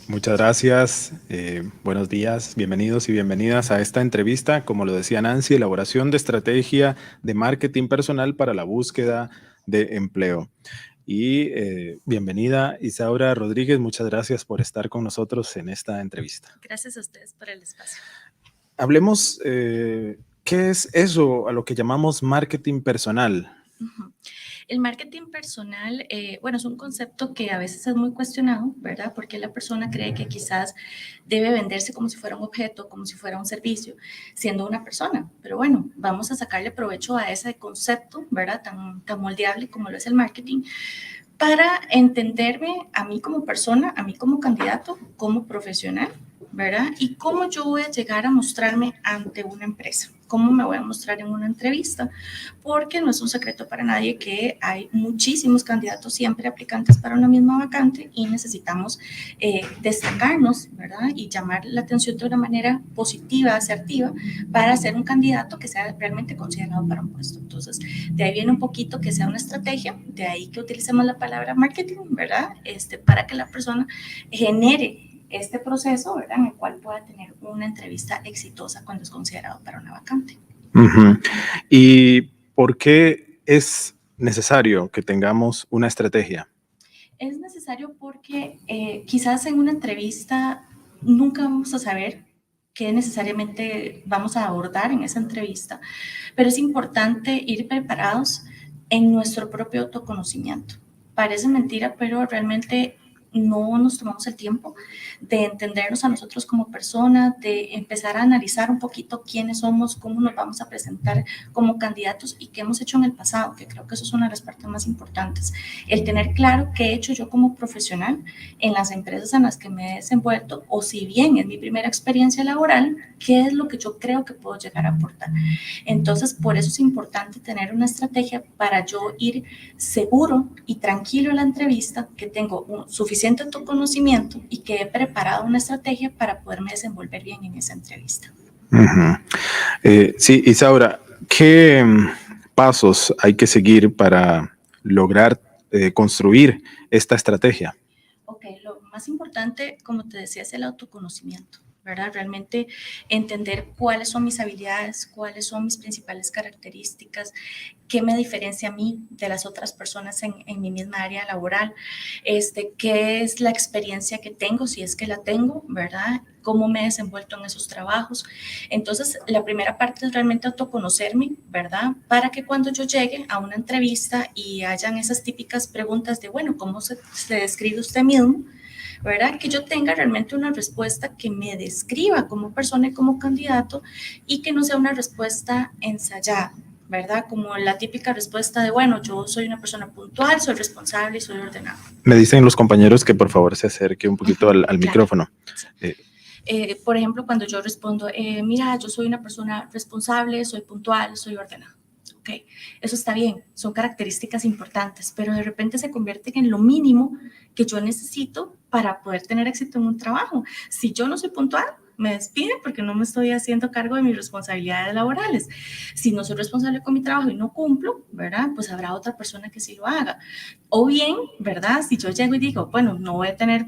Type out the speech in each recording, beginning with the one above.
Muchas gracias, buenos días, bienvenidos y bienvenidas a esta entrevista, como lo decía Nancy, elaboración de estrategia de marketing personal para la búsqueda de empleo. Y bienvenida Isaura Rodríguez, muchas gracias por estar con nosotros en esta entrevista. Gracias a ustedes por el espacio. Hablemos, ¿qué es eso a lo que llamamos marketing personal? El marketing personal, bueno, es un concepto que a veces es muy cuestionado, ¿verdad? Porque la persona cree que quizás debe venderse como si fuera un objeto, como si fuera un servicio, siendo una persona. Pero bueno, vamos a sacarle provecho a ese concepto, ¿verdad? Tan moldeable como lo es el marketing, para entenderme a mí como persona, a mí como candidato, como profesional, ¿verdad? Y cómo yo voy a llegar a mostrarme ante una empresa, cómo me voy a mostrar en una entrevista, porque no es un secreto para nadie que hay muchísimos candidatos siempre aplicantes para una misma vacante y necesitamos destacarnos, ¿verdad? Y llamar la atención de una manera positiva, asertiva, para ser un candidato que sea realmente considerado para un puesto. Entonces, de ahí viene un poquito que sea una estrategia, de ahí que utilicemos la palabra marketing, ¿verdad? Para que la persona genere este proceso, ¿verdad? En el cual pueda tener una entrevista exitosa cuando es considerado para una vacante. Uh-huh. ¿Y por qué es necesario que tengamos una estrategia? Es necesario porque quizás en una entrevista nunca vamos a saber qué necesariamente vamos a abordar en esa entrevista, pero es importante ir preparados en nuestro propio autoconocimiento. Parece mentira, pero realmente no nos tomamos el tiempo de entendernos a nosotros como personas, de empezar a analizar un poquito quiénes somos, cómo nos vamos a presentar como candidatos y qué hemos hecho en el pasado, que creo que eso es una de las partes más importantes. El tener claro qué he hecho yo como profesional en las empresas en las que me he desenvuelto, o si bien es mi primera experiencia laboral, qué es lo que yo creo que puedo llegar a aportar. Entonces, por eso es importante tener una estrategia para yo ir seguro y tranquilo en la entrevista, que tengo un suficiente conocimiento y que he preparado una estrategia para poderme desenvolver bien en esa entrevista. Uh-huh. Sí, Isaura, ¿qué pasos hay que seguir para lograr construir esta estrategia? Ok, lo más importante, como te decía, es el autoconocimiento, ¿verdad? Realmente entender cuáles son mis habilidades, cuáles son mis principales características, qué me diferencia a mí de las otras personas en mi misma área laboral, qué es la experiencia que tengo, si es que la tengo, ¿verdad? Cómo me he desenvuelto en esos trabajos. Entonces, la primera parte es realmente autoconocerme, ¿verdad? Para que cuando yo llegue a una entrevista y hayan esas típicas preguntas de, bueno, ¿cómo se describe usted mismo? ¿Verdad? Que yo tenga realmente una respuesta que me describa como persona y como candidato y que no sea una respuesta ensayada, ¿verdad? Como la típica respuesta de, bueno, yo soy una persona puntual, soy responsable y soy ordenado. Me dicen los compañeros que por favor se acerque un poquito al Claro. micrófono. Sí. Por ejemplo, cuando yo respondo, mira, yo soy una persona responsable, soy puntual, soy ordenado. Ok, eso está bien, son características importantes, pero de repente se convierten en lo mínimo que yo necesito para poder tener éxito en un trabajo. Si yo no soy puntual, me despiden porque no me estoy haciendo cargo de mis responsabilidades laborales. Si no soy responsable con mi trabajo y no cumplo, ¿verdad? Pues habrá otra persona que sí lo haga. O bien, ¿verdad? Si yo llego y digo, bueno, no voy a tener,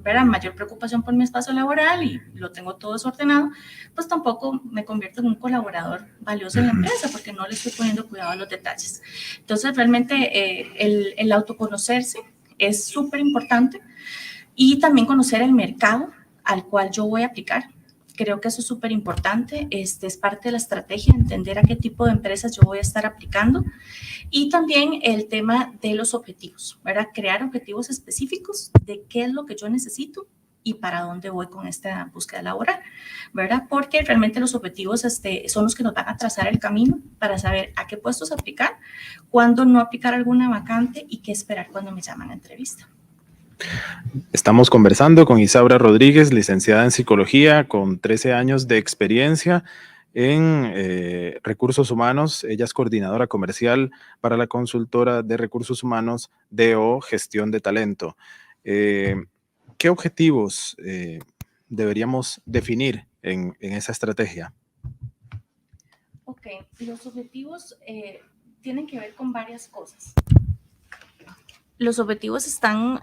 ¿verdad?, mayor preocupación por mi espacio laboral y lo tengo todo desordenado, pues tampoco me convierto en un colaborador valioso en la empresa porque no le estoy poniendo cuidado a los detalles. Entonces, realmente el autoconocerse es súper importante y también conocer el mercado al cual yo voy a aplicar. Creo que eso es súper importante, es parte de la estrategia, entender a qué tipo de empresas yo voy a estar aplicando. Y también el tema de los objetivos, ¿verdad? Crear objetivos específicos de qué es lo que yo necesito y para dónde voy con esta búsqueda laboral, ¿verdad? Porque realmente los objetivos son los que nos van a trazar el camino para saber a qué puestos aplicar, cuándo no aplicar alguna vacante y qué esperar cuando me llaman a entrevista. Estamos conversando con Isaura Rodríguez, licenciada en psicología, con 13 años de experiencia en recursos humanos. Ella es coordinadora comercial para la consultora de recursos humanos DO Gestión de Talento. ¿Qué objetivos deberíamos definir en esa estrategia? Ok, los objetivos tienen que ver con varias cosas. Los objetivos están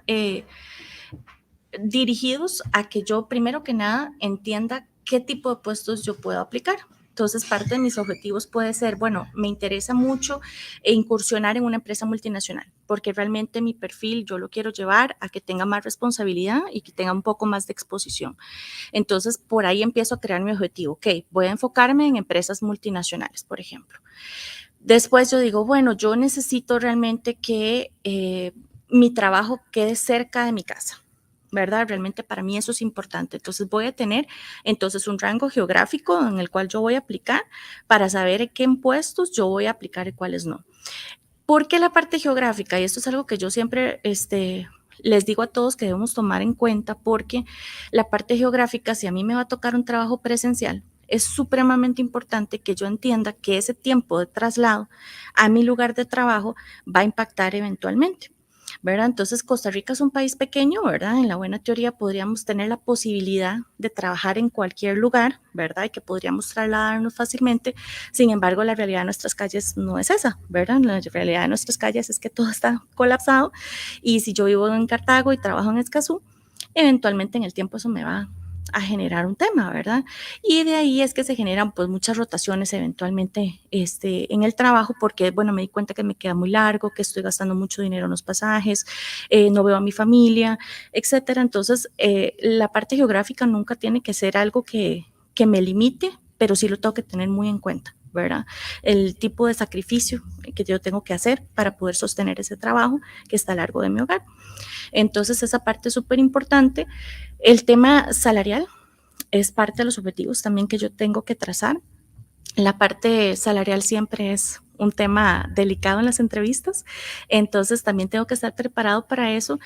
dirigidos a que yo, primero que nada, entienda qué tipo de puestos yo puedo aplicar. Entonces, parte de mis objetivos puede ser, bueno, me interesa mucho incursionar en una empresa multinacional, porque realmente mi perfil yo lo quiero llevar a que tenga más responsabilidad y que tenga un poco más de exposición. Entonces, por ahí empiezo a crear mi objetivo. Ok, voy a enfocarme en empresas multinacionales, por ejemplo. Después yo digo, bueno, yo necesito realmente que mi trabajo quede cerca de mi casa, ¿verdad? Realmente para mí eso es importante. Entonces voy a tener entonces un rango geográfico en el cual yo voy a aplicar para saber en qué impuestos yo voy a aplicar y cuáles no. ¿Por qué la parte geográfica? Y esto es algo que yo siempre les digo a todos que debemos tomar en cuenta, porque la parte geográfica, si a mí me va a tocar un trabajo presencial, es supremamente importante que yo entienda que ese tiempo de traslado a mi lugar de trabajo va a impactar eventualmente, ¿verdad? Entonces, Costa Rica es un país pequeño, ¿verdad? En la buena teoría podríamos tener la posibilidad de trabajar en cualquier lugar, ¿verdad? Y que podríamos trasladarnos fácilmente. Sin embargo, la realidad de nuestras calles no es esa, ¿verdad? La realidad de nuestras calles es que todo está colapsado, y si yo vivo en Cartago y trabajo en Escazú, eventualmente en el tiempo eso me va a generar un tema, ¿verdad? Y de ahí es que se generan pues muchas rotaciones eventualmente en el trabajo, porque bueno, me di cuenta que me queda muy largo, que estoy gastando mucho dinero en los pasajes, no veo a mi familia, etcétera. Entonces, la parte geográfica nunca tiene que ser algo que me limite, pero sí lo tengo que tener muy en cuenta, ¿verdad? El tipo de sacrificio que yo tengo que hacer para poder sostener ese trabajo que está a largo de mi hogar. Entonces, esa parte es súper importante. El tema salarial es parte de los objetivos también que yo tengo que trazar. La parte salarial siempre es un tema delicado en las entrevistas, entonces también tengo que estar preparado para eso,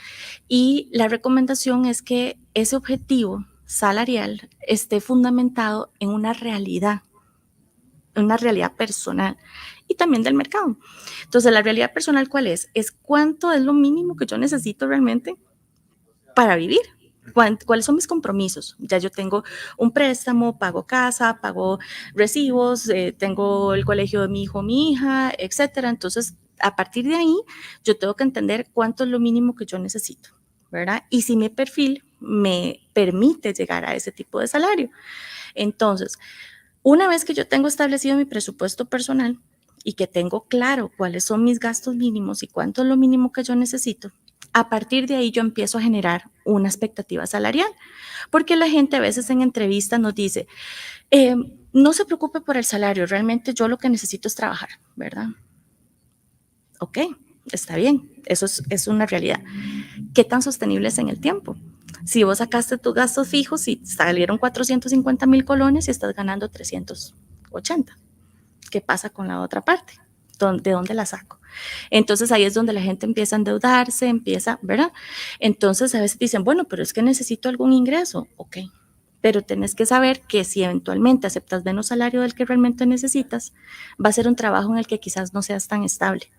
y la recomendación es que ese objetivo salarial esté fundamentado en una realidad personal y también del mercado. Entonces, la realidad personal, ¿cuál es? Es cuánto es lo mínimo que yo necesito realmente para vivir. ¿Cuáles son mis compromisos? Ya yo tengo un préstamo, pago casa, pago recibos, tengo el colegio de mi hijo, mi hija, etcétera. Entonces, a partir de ahí, yo tengo que entender cuánto es lo mínimo que yo necesito, ¿verdad? Y si mi perfil me permite llegar a ese tipo de salario. Entonces, una vez que yo tengo establecido mi presupuesto personal y que tengo claro cuáles son mis gastos mínimos y cuánto es lo mínimo que yo necesito, a partir de ahí yo empiezo a generar una expectativa salarial, porque la gente a veces en entrevistas nos dice, no se preocupe por el salario, realmente yo lo que necesito es trabajar, ¿verdad? Ok, está bien, eso es una realidad. ¿Qué tan sostenible es en el tiempo? Si vos sacaste tus gastos fijos y salieron 450,000 colones y estás ganando 380, ¿qué pasa con la otra parte? ¿De dónde la saco? Entonces ahí es donde la gente empieza a endeudarse, ¿verdad? Entonces a veces dicen, bueno, pero es que necesito algún ingreso, ok, pero tenés que saber que si eventualmente aceptas menos salario del que realmente necesitas, va a ser un trabajo en el que quizás no seas tan estable.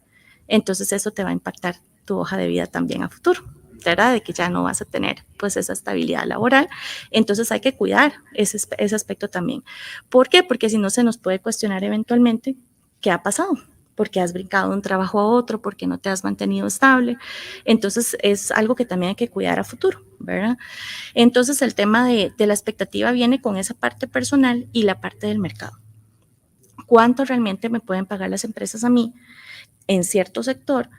Entonces eso te va a impactar tu hoja de vida también a futuro, ¿verdad? De que ya no vas a tener pues esa estabilidad laboral. Entonces hay que cuidar ese aspecto también. ¿Por qué? Porque si no se nos puede cuestionar eventualmente qué ha pasado, porque has brincado de un trabajo a otro, porque no te has mantenido estable. Entonces es algo que también hay que cuidar a futuro, ¿verdad? Entonces el tema de la expectativa viene con esa parte personal y la parte del mercado. ¿Cuánto realmente me pueden pagar las empresas a mí en cierto sector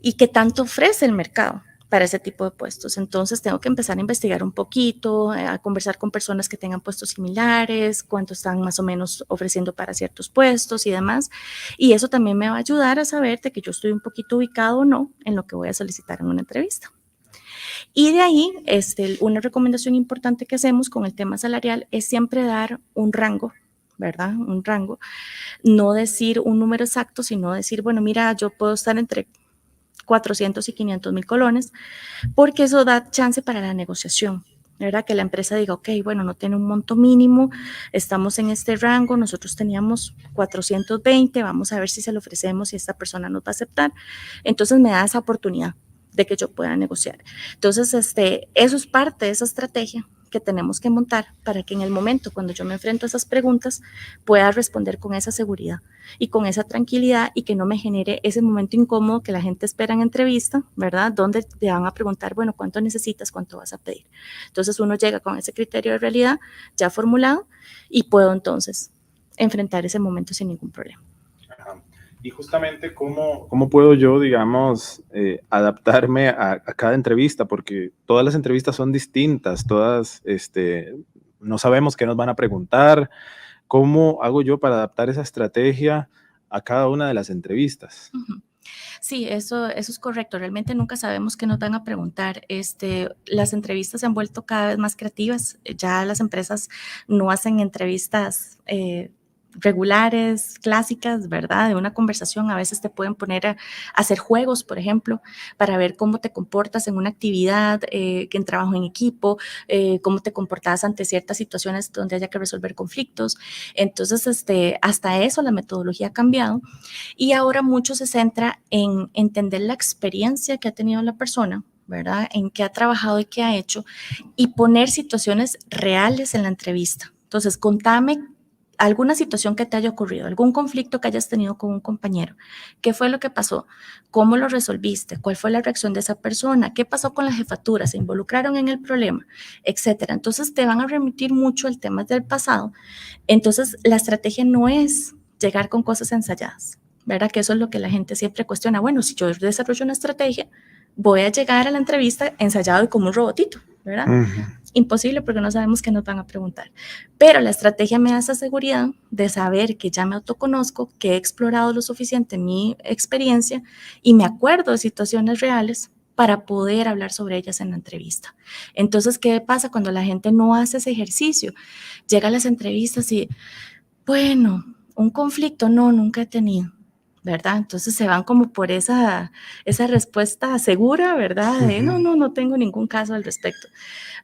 y qué tanto ofrece el mercado para ese tipo de puestos? Entonces tengo que empezar a investigar un poquito, a conversar con personas que tengan puestos similares, cuánto están más o menos ofreciendo para ciertos puestos y demás. Y eso también me va a ayudar a saber de que yo estoy un poquito ubicado o no en lo que voy a solicitar en una entrevista. Y de ahí, una recomendación importante que hacemos con el tema salarial es siempre dar un rango, ¿verdad? Un rango. No decir un número exacto, sino decir, bueno, mira, yo puedo estar entre 400 y 500,000 colones, porque eso da chance para la negociación, ¿verdad? Que la empresa diga, ok, bueno, no tiene un monto mínimo, estamos en este rango, nosotros teníamos 420, vamos a ver si se lo ofrecemos y esta persona nos va a aceptar. Entonces me da esa oportunidad de que yo pueda negociar. Entonces, eso es parte de esa estrategia que tenemos que montar para que en el momento cuando yo me enfrento a esas preguntas pueda responder con esa seguridad y con esa tranquilidad y que no me genere ese momento incómodo que la gente espera en entrevista, ¿verdad? Donde te van a preguntar, bueno, ¿cuánto necesitas? ¿Cuánto vas a pedir? Entonces uno llega con ese criterio de realidad ya formulado y puedo entonces enfrentar ese momento sin ningún problema. Ajá. Y justamente, ¿cómo puedo yo, digamos, adaptarme a cada entrevista? Porque todas las entrevistas son distintas, todas, no sabemos qué nos van a preguntar. ¿Cómo hago yo para adaptar esa estrategia a cada una de las entrevistas? Uh-huh. Sí, eso es correcto. Realmente nunca sabemos qué nos van a preguntar. Las entrevistas se han vuelto cada vez más creativas. Ya las empresas no hacen entrevistas regulares, clásicas, ¿verdad? De una conversación. A veces te pueden poner a hacer juegos, por ejemplo, para ver cómo te comportas en una actividad, en trabajo en equipo, cómo te comportas ante ciertas situaciones donde haya que resolver conflictos. Entonces, hasta eso la metodología ha cambiado. Y ahora mucho se centra en entender la experiencia que ha tenido la persona, ¿verdad? En qué ha trabajado y qué ha hecho, y poner situaciones reales en la entrevista. Entonces, contame alguna situación que te haya ocurrido, algún conflicto que hayas tenido con un compañero. ¿Qué fue lo que pasó? ¿Cómo lo resolviste? ¿Cuál fue la reacción de esa persona? ¿Qué pasó con la jefatura? ¿Se involucraron en el problema? Etcétera. Entonces, te van a remitir mucho al tema del pasado. Entonces, la estrategia no es llegar con cosas ensayadas, ¿verdad? Que eso es lo que la gente siempre cuestiona. Bueno, si yo desarrollo una estrategia, voy a llegar a la entrevista ensayado y como un robotito, ¿verdad? Uh-huh. Imposible porque no sabemos qué nos van a preguntar. Pero la estrategia me da esa seguridad de saber que ya me autoconozco, que he explorado lo suficiente mi experiencia y me acuerdo de situaciones reales para poder hablar sobre ellas en la entrevista. Entonces, ¿qué pasa cuando la gente no hace ese ejercicio? Llega a las entrevistas y, bueno, un conflicto, no, nunca he tenido, ¿verdad? Entonces se van como por esa respuesta segura, ¿verdad? De no tengo ningún caso al respecto.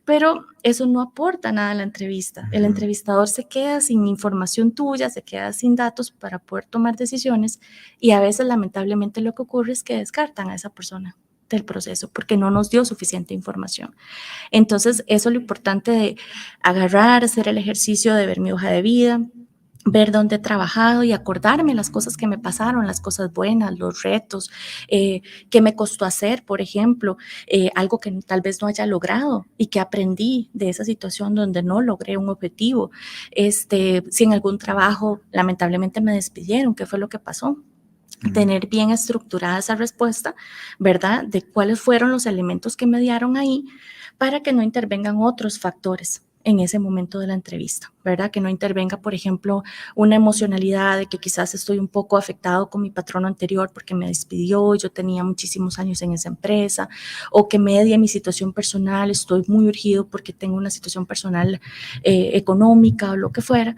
Pero eso no aporta nada a la entrevista. El entrevistador se queda sin información tuya, se queda sin datos para poder tomar decisiones y a veces lamentablemente lo que ocurre es que descartan a esa persona del proceso porque no nos dio suficiente información. Entonces, eso es lo importante de agarrar, hacer el ejercicio de ver mi hoja de vida, ver dónde he trabajado y acordarme las cosas que me pasaron, las cosas buenas, los retos, qué me costó hacer, por ejemplo, algo que tal vez no haya logrado y que aprendí de esa situación donde no logré un objetivo. Si en algún trabajo lamentablemente me despidieron, ¿qué fue lo que pasó? Tener bien estructurada esa respuesta, ¿verdad? De cuáles fueron los elementos que mediaron ahí para que no intervengan otros factores en ese momento de la entrevista, ¿verdad? Que no intervenga, por ejemplo, una emocionalidad de que quizás estoy un poco afectado con mi patrono anterior porque me despidió, yo tenía muchísimos años en esa empresa, o que medie mi situación personal, estoy muy urgido porque tengo una situación personal económica o lo que fuera,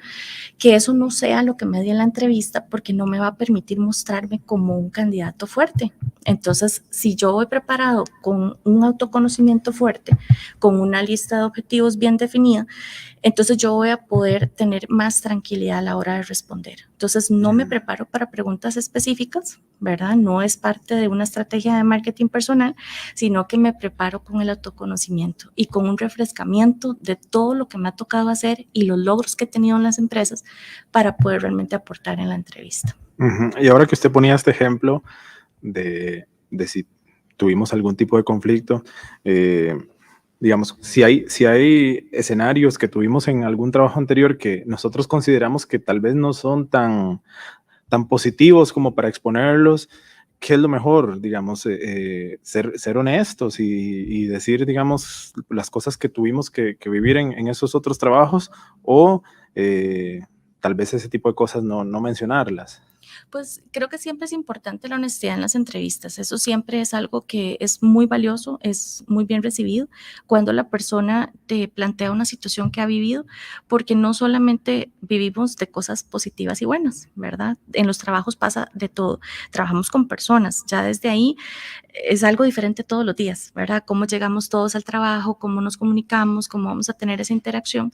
que eso no sea lo que medie en la entrevista porque no me va a permitir mostrarme como un candidato fuerte. Entonces, si yo voy preparado con un autoconocimiento fuerte, con una lista de objetivos bien definida, entonces yo voy a poder tener más tranquilidad a la hora de responder. Entonces no me preparo para preguntas específicas, ¿verdad? No es parte de una estrategia de marketing personal, sino que me preparo con el autoconocimiento y con un refrescamiento de todo lo que me ha tocado hacer y los logros que he tenido en las empresas para poder realmente aportar en la entrevista. Y ahora que usted ponía este ejemplo de si tuvimos algún tipo de conflicto, digamos, si hay escenarios que tuvimos en algún trabajo anterior que nosotros consideramos que tal vez no son tan positivos como para exponerlos, ¿qué es lo mejor? Digamos, ser honestos y decir, digamos, las cosas que tuvimos que vivir en esos otros trabajos, o tal vez ese tipo de cosas no mencionarlas. Pues creo que siempre es importante la honestidad en las entrevistas. Eso siempre es algo que es muy valioso, es muy bien recibido cuando la persona te plantea una situación que ha vivido, porque no solamente vivimos de cosas positivas y buenas, ¿verdad? En los trabajos pasa de todo. Trabajamos con personas, ya desde ahí es algo diferente todos los días, ¿verdad? Cómo llegamos todos al trabajo, cómo nos comunicamos, cómo vamos a tener esa interacción.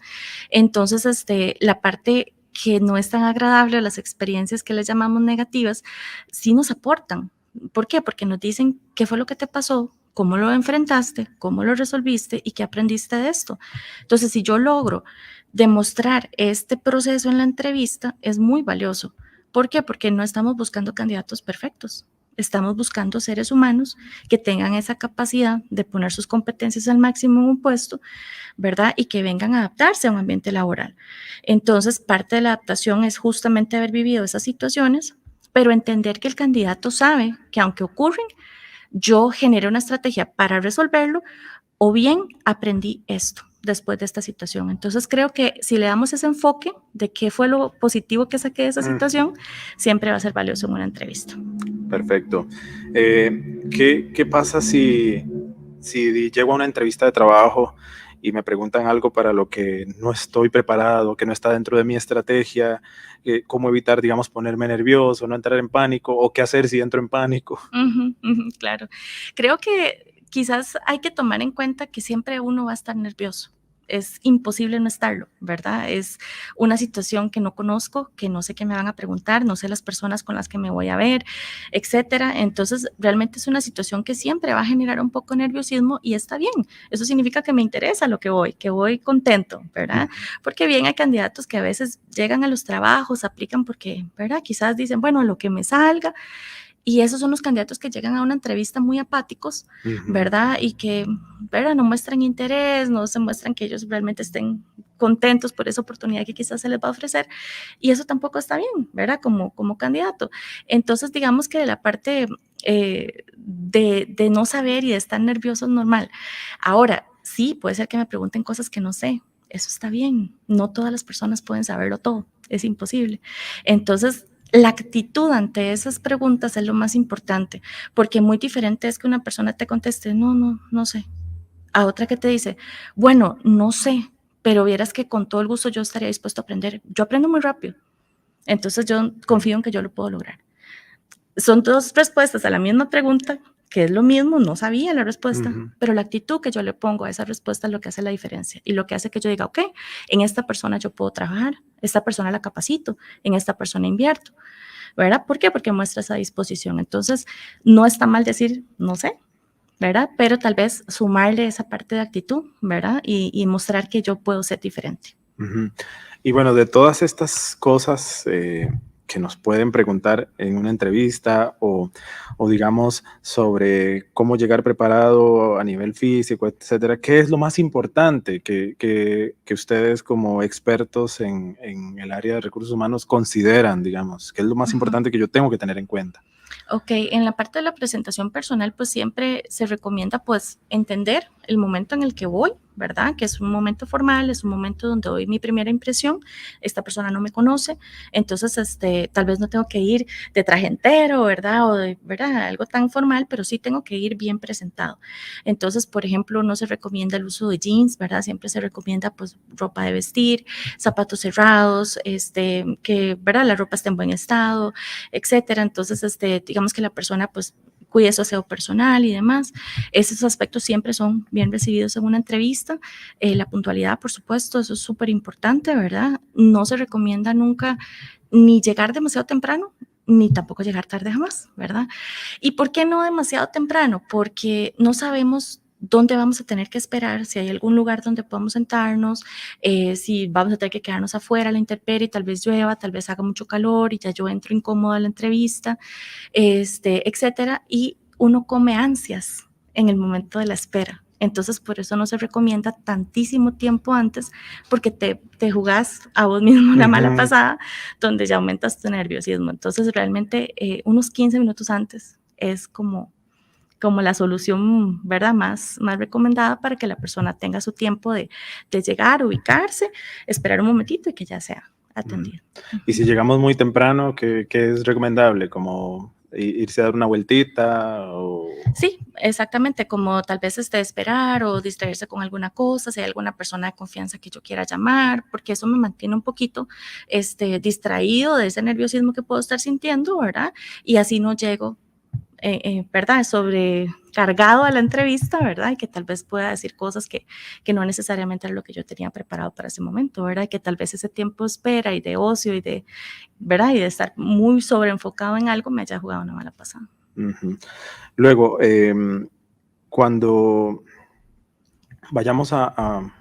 Entonces, la parte que no es tan agradable, las experiencias que les llamamos negativas, sí nos aportan. ¿Por qué? Porque nos dicen qué fue lo que te pasó, cómo lo enfrentaste, cómo lo resolviste y qué aprendiste de esto. Entonces, si yo logro demostrar este proceso en la entrevista, es muy valioso. ¿Por qué? Porque no estamos buscando candidatos perfectos. Estamos buscando seres humanos que tengan esa capacidad de poner sus competencias al máximo en un puesto, ¿verdad? Y que vengan a adaptarse a un ambiente laboral. Entonces, parte de la adaptación es justamente haber vivido esas situaciones, pero entender que el candidato sabe que aunque ocurren, yo generé una estrategia para resolverlo o bien aprendí esto después de esta situación. Entonces creo que si le damos ese enfoque de qué fue lo positivo que saqué de esa situación, siempre va a ser valioso en una entrevista. Perfecto. ¿Qué pasa si llego a una entrevista de trabajo y me preguntan algo para lo que no estoy preparado, que no está dentro de mi estrategia? ¿Cómo evitar, digamos, ponerme nervioso, no entrar en pánico, o qué hacer si entro en pánico? Claro. Creo que quizás hay que tomar en cuenta que siempre uno va a estar nervioso. Es imposible no estarlo, ¿verdad? Es una situación que no conozco, que no sé qué me van a preguntar, no sé las personas con las que me voy a ver, etcétera. Entonces, realmente es una situación que siempre va a generar un poco de nerviosismo y está bien. Eso significa que me interesa lo que voy contento, ¿verdad? Porque bien hay candidatos que a veces llegan a los trabajos, aplican porque, ¿verdad? Quizás dicen, bueno, lo que me salga. Y esos son los candidatos que llegan a una entrevista muy apáticos, ¿verdad? Y que, ¿verdad? No muestran interés, no se muestran que ellos realmente estén contentos por esa oportunidad que quizás se les va a ofrecer. Y eso tampoco está bien, ¿verdad? Como candidato. Entonces, digamos que de la parte de no saber y de estar nervioso es normal. Ahora, sí, puede ser que me pregunten cosas que no sé. Eso está bien. No todas las personas pueden saberlo todo. Es imposible. Entonces, la actitud ante esas preguntas es lo más importante, porque muy diferente es que una persona te conteste, no sé, a otra que te dice, bueno, no sé, pero vieras que con todo el gusto yo estaría dispuesto a aprender. Yo aprendo muy rápido, entonces yo confío en que yo lo puedo lograr. Son dos respuestas a la misma pregunta, que es lo mismo, no sabía la respuesta, pero la actitud que yo le pongo a esa respuesta es lo que hace la diferencia y lo que hace que yo diga, ok, en esta persona yo puedo trabajar, esta persona la capacito, en esta persona invierto, ¿verdad? ¿Por qué? Porque muestra esa disposición. Entonces, no está mal decir, no sé, ¿verdad? Pero tal vez sumarle esa parte de actitud, ¿verdad? Y mostrar que yo puedo ser diferente. Y bueno, de todas estas cosas que nos pueden preguntar en una entrevista o digamos sobre cómo llegar preparado a nivel físico, etcétera, ¿qué es lo más importante que ustedes como expertos en el área de recursos humanos consideran, digamos? ¿Qué es lo más importante que yo tengo que tener en cuenta? Ok, en la parte de la presentación personal, pues siempre se recomienda pues entender el momento en el que voy, ¿verdad? Que es un momento formal, es un momento donde doy mi primera impresión, esta persona no me conoce, entonces tal vez no tengo que ir de traje entero, ¿verdad? O de, ¿verdad? Algo tan formal, pero sí tengo que ir bien presentado. Entonces, por ejemplo, no se recomienda el uso de jeans, ¿verdad? Siempre se recomienda pues ropa de vestir, zapatos cerrados, que, ¿verdad? La ropa esté en buen estado, etcétera. Entonces, digamos que la persona pues cuide su aseo personal y demás. Esos aspectos siempre son bien recibidos en una entrevista. La puntualidad, por supuesto, eso es súper importante, ¿verdad? No se recomienda nunca ni llegar demasiado temprano, ni tampoco llegar tarde jamás, ¿verdad? ¿Y por qué no demasiado temprano? Porque no sabemos dónde vamos a tener que esperar, si hay algún lugar donde podamos sentarnos, si vamos a tener que quedarnos afuera a la intemperie, tal vez llueva, tal vez haga mucho calor y ya yo entro incómoda a la entrevista, etcétera, y uno come ansias en el momento de la espera. Entonces, por eso no se recomienda tantísimo tiempo antes, porque te jugás a vos mismo la mala pasada, donde ya aumentas tu nerviosismo. Entonces, realmente, unos 15 minutos antes es como la solución, ¿verdad? Más recomendada para que la persona tenga su tiempo de llegar, ubicarse, esperar un momentito y que ya sea atendida. Y si llegamos muy temprano, ¿qué es recomendable? ¿Como irse a dar una vueltita? Sí, exactamente, como tal vez esperar o distraerse con alguna cosa, si hay alguna persona de confianza que yo quiera llamar, porque eso me mantiene un poquito distraído de ese nerviosismo que puedo estar sintiendo, ¿verdad? Y así no llego, ¿verdad? Sobrecargado a la entrevista, ¿verdad? Y que tal vez pueda decir cosas que no necesariamente era lo que yo tenía preparado para ese momento, ¿verdad? Y que tal vez ese tiempo de espera y de ocio y de, ¿verdad? Y de estar muy sobreenfocado en algo me haya jugado una mala pasada. Luego, Cuando vayamos a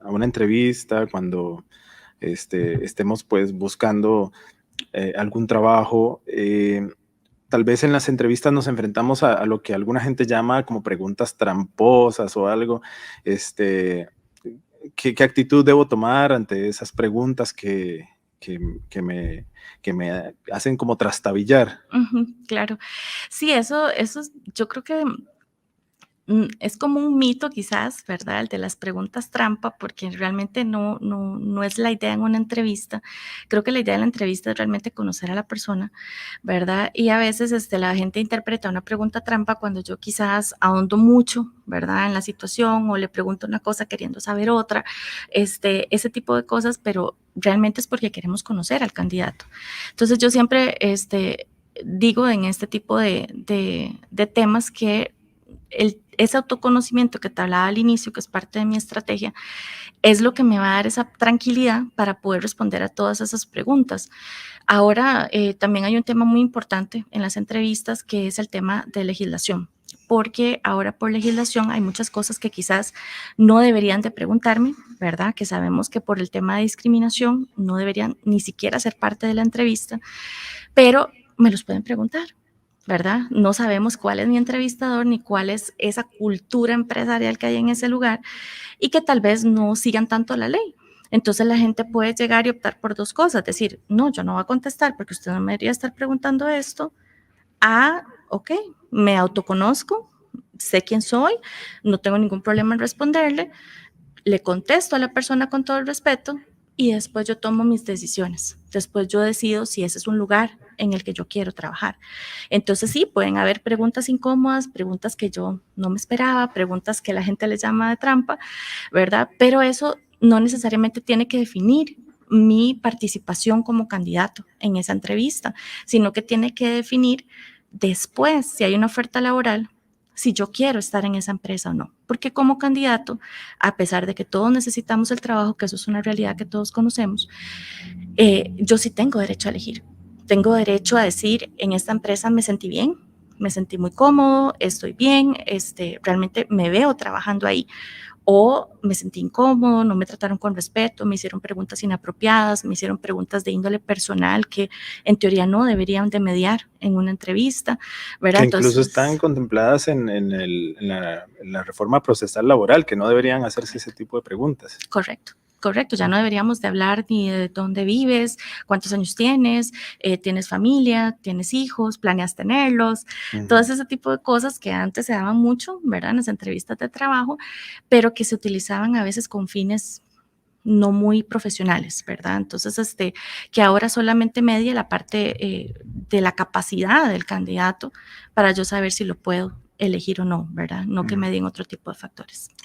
una entrevista, cuando estemos pues buscando algún trabajo, tal vez en las entrevistas nos enfrentamos a lo que alguna gente llama como preguntas tramposas o algo. Este, ¿qué actitud debo tomar ante esas preguntas que, que me, que me hacen como trastabillar? Ujú, claro. Sí, yo creo que es como un mito quizás, ¿verdad? El de las preguntas trampa, porque realmente no es la idea en una entrevista. Creo que la idea de la entrevista es realmente conocer a la persona, ¿verdad? Y a veces la gente interpreta una pregunta trampa cuando yo quizás ahondo mucho, ¿verdad? En la situación o le pregunto una cosa queriendo saber otra, ese tipo de cosas, pero realmente es porque queremos conocer al candidato. Entonces yo siempre, digo en este tipo de temas que ese autoconocimiento que te hablaba al inicio, que es parte de mi estrategia, es lo que me va a dar esa tranquilidad para poder responder a todas esas preguntas. Ahora, también hay un tema muy importante en las entrevistas, que es el tema de legislación, porque ahora por legislación hay muchas cosas que quizás no deberían de preguntarme, ¿verdad? Que sabemos que por el tema de discriminación no deberían ni siquiera ser parte de la entrevista, pero me los pueden preguntar. ¿Verdad? No sabemos cuál es mi entrevistador ni cuál es esa cultura empresarial que hay en ese lugar y que tal vez no sigan tanto la ley. Entonces la gente puede llegar y optar por dos cosas, decir, no, yo no voy a contestar porque usted no me debería estar preguntando esto. Ok, me autoconozco, sé quién soy, no tengo ningún problema en responderle, le contesto a la persona con todo el respeto y después yo tomo mis decisiones. Después yo decido si ese es un lugar en el que yo quiero trabajar. Entonces sí, pueden haber preguntas incómodas, preguntas que yo no me esperaba, preguntas que la gente les llama de trampa, ¿verdad? Pero eso no necesariamente tiene que definir mi participación como candidato en esa entrevista, sino que tiene que definir después, si hay una oferta laboral, si yo quiero estar en esa empresa o no. Porque como candidato, a pesar de que todos necesitamos el trabajo, que eso es una realidad que todos conocemos, yo sí tengo derecho a elegir. Tengo derecho a decir, en esta empresa me sentí bien, me sentí muy cómodo, estoy bien, realmente me veo trabajando ahí. O me sentí incómodo, no me trataron con respeto, me hicieron preguntas inapropiadas, me hicieron preguntas de índole personal que en teoría no deberían de mediar en una entrevista, ¿verdad? Que incluso están Entonces, contempladas en la reforma procesal laboral, que no deberían hacerse ese tipo de preguntas. correcto. Correcto, ya no deberíamos de hablar ni de dónde vives, cuántos años tienes familia, tienes hijos, planeas tenerlos, todo Ujú. ese tipo de cosas que antes se daban mucho, ¿verdad? En las entrevistas de trabajo, pero que se utilizaban a veces con fines no muy profesionales, ¿verdad? Entonces, que ahora solamente medie la parte de la capacidad del candidato para yo saber si lo puedo elegir o no, ¿verdad? No que Mm. medien otro tipo de factores.